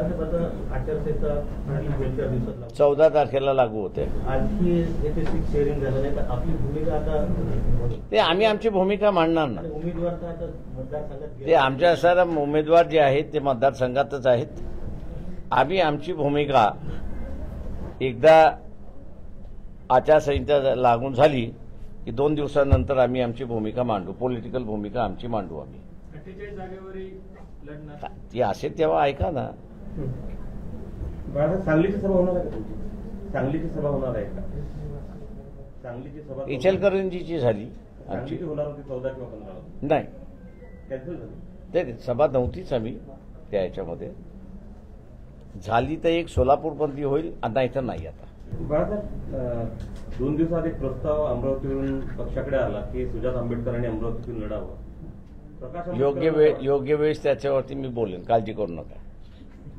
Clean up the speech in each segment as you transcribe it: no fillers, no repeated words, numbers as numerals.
बाळासाहेबांचा आचारसंहिता आणि 2-4 दिवसात लागू. 14 तारखेला लागू होते. आणखी याचे सीट शेअरिंग झालं नाही तर आपली भूमिका आता ते आम्ही आमची भूमिका मांडणार ना. उमेदवार तर आता मतदारसंघात ते आमच्या सर उमेदवार जे आहेत ते मतदारसंघातच आहेत. आम्ही आमची भूमिका एकदा आचारसंहिता लागून झाली की 2 दिवसानंतर आम्ही आमची भूमिका मांडू. पॉलिटिकल भूमिका आमची मांडू आम्ही. 48 जागेवरही लढणार ती असेल तेव्हा ऐका ना. बाळासाहेब, सांगलीची सभा होणार आहे का तुमची? सांगलीची सभा होणार आहे का? सांगलीची सभा इचलकरंजीची झाली आमची. सांगलीची होणार होती 14 किंवा 15. नाही, कॅन्सल झाली. ते सभा नव्हतीच आम्ही त्या याच्यामध्ये. झाली तर एक सोलापूरमध्ये होईल, नाही तर नाही. आता बाळासाहेब, 2 दिवसात एक प्रस्ताव अमरावतीवरून पक्षाकडे आला की सुजात आंबेडकरांनी अमरावतीतून लढावं. प्रकाश योग्य वेळेस त्याच्यावरती मी बोलेन, काळजी करू नका.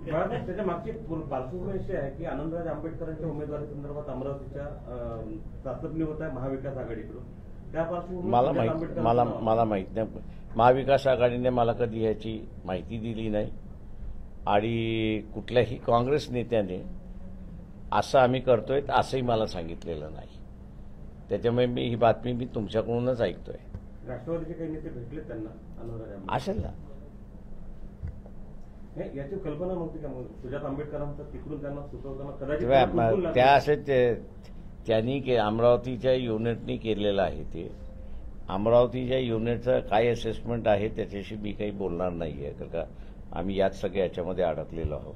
बाळासाहेब, त्याच्या मागची पार्श्वभूमी अशी आहे की आनंदराज आंबेडकरांच्या उमेदवारी संदर्भात अमरावतीच्या चाचपणी होत आहे महाविकास आघाडीकडून. त्या पार्श्वभूमीवर मला माहित नाही. महाविकास आघाडीने मला कधी ह्याची माहिती दिली नाही आणि कुठल्याही काँग्रेस नेत्याने असं आम्ही करतोय असंही मला सांगितलेलं नाही. त्याच्यामुळे ही बातमी मी तुमच्याकडूनच ऐकतोय. राष्ट्रवादीचे काही नेते भेटले त्यांना आनंदराज असेल ना. आंबेडकर याची कल्पना नव्हती का मग सुजात आंबेडकरांचा तिकडून त्यांना सुचवताना तेव्हा त्या असेच त्यांनी अमरावतीच्या युनिटनी केलेलं आहे. ते अमरावतीच्या युनिटचं काय असेसमेंट आहे त्याच्याशी मी काही बोलणार नाही आहे, कारण का आम्ही याच सगळ्या याच्यामध्ये अडकलेलो आहोत.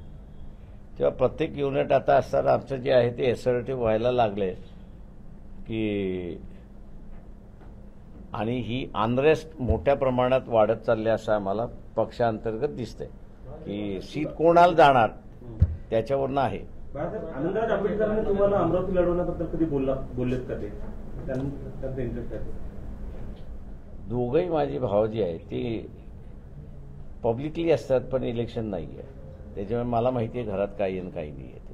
तेव्हा प्रत्येक युनिट आता असताना आमचं जे आहे ते एसर्टिव्ह व्हायला लागले की आणि ही अनरेस्ट मोठ्या प्रमाणात वाढत चालली असं आम्हाला पक्षांतर्गत दिसतंय की सीट कोणाला जाणार त्याच्यावरनं आहे. आनंदराज आंबेडकरांनी तुम्हाला अमरावती लढवण्याबद्दल कधी बोललेत का? ते त्यांचा इंटरेस्ट आहे? दोघंही माझे भाव जे आहेत ते पब्लिकली असतात पण इलेक्शन नाही आहे. त्याच्यामुळे मला माहिती आहे घरात काही आणि काही नाही आहे.